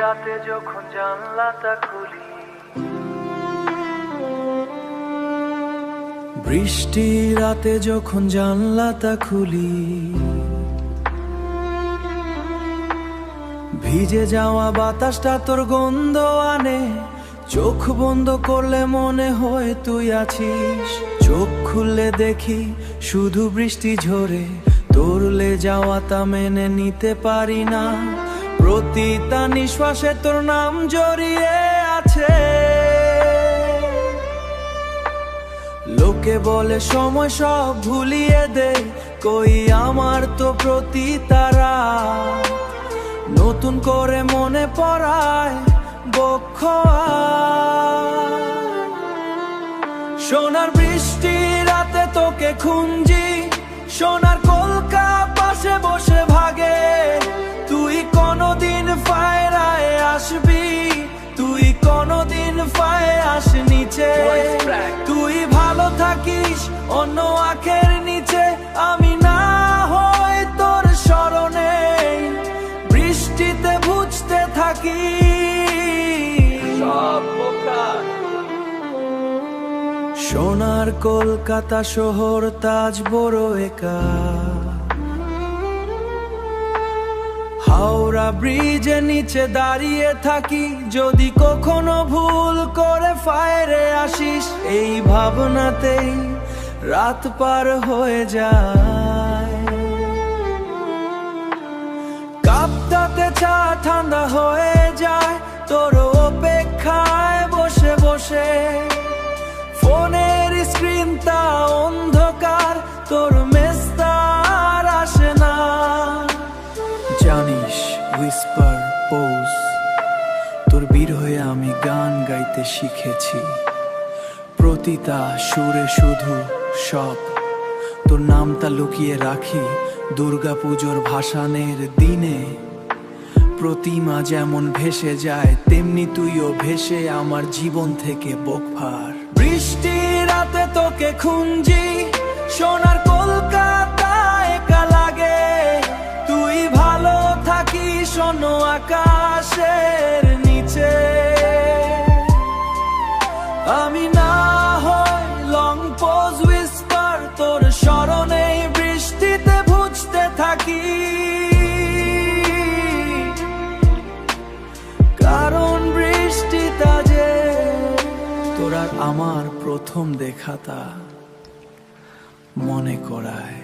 রাতে যখন জানলাটা খুলি, বৃষ্টি রাতে যখন জানলাটা খুলি, ভিজে যাওয়া বাতাসটা তোর গন্ধ আনে। চোখ বন্ধ করলে মনে হয় তুই আছিস, চোখ খুললে দেখি শুধু বৃষ্টি ঝরে। তোরলে যাওয়াটা মেনে নিতে পারি না, প্রতিটা নিঃশ্বাসে তোর নাম জড়িয়ে আছে। লোকে বলে সময় সব ভুলিয়ে দে, কই আমার তো প্রতি তারা নতুন করে মনে পড়ায় বক্ষ। সোনার বৃষ্টি রাতে তোকে খুঁজি, সোনার কলকা পাশে বসে ভাগে। তুই কোনদিন ফায়রায় আসবি, তুই কোনদিন ফায়ে আস নিচে। তুই ভালো থাকিস অন্য আখের নিচে, আমি না হয় তোর স্মরণে বৃষ্টিতে বুঝতে থাকি। সোনার কলকাতা শহর তাজ বড় একা, হাওড়া ব্রিজের নিচে দাঁড়িয়ে থাকি। যদি কখনো ভুল করে ফায়ারে আসিস, এই ভাবনাতেই রাত পার হয়ে যায়। কাঁপটাতে চা ঠান্ডা হয়ে যায় তোর অপেক্ষায় বসে বসে। ফোনের স্ক্রিনটা অন্ধকার, তোর মেসেজ আসে না। জানিস হুইসপার পোজ, তোর বিরহে আমি গান গাইতে শিখেছি। প্রতিটা সুরে শুধু সব তোর নামটা লুকিয়ে রাখি। দুর্গাপুজোর ভাসানের দিনে প্রতিমা যেমন ভেসে যায়, তেমনি তুইও ভেসে আমার জীবন থেকে বকভার। বৃষ্টি রাতে তোকে খুঁজি, সোনার কলকাতা একা লাগে। তুই ভালো থাকিস অন্য আকাশের নিচে, আমি না হয় লং পোজ হুইসপার তোর স্মরণে বৃষ্টিতে বুঝতে থাকি। কারণ বৃষ্টিটা যে তোর আর আমার প্রথম দেখাটা মনে করায়।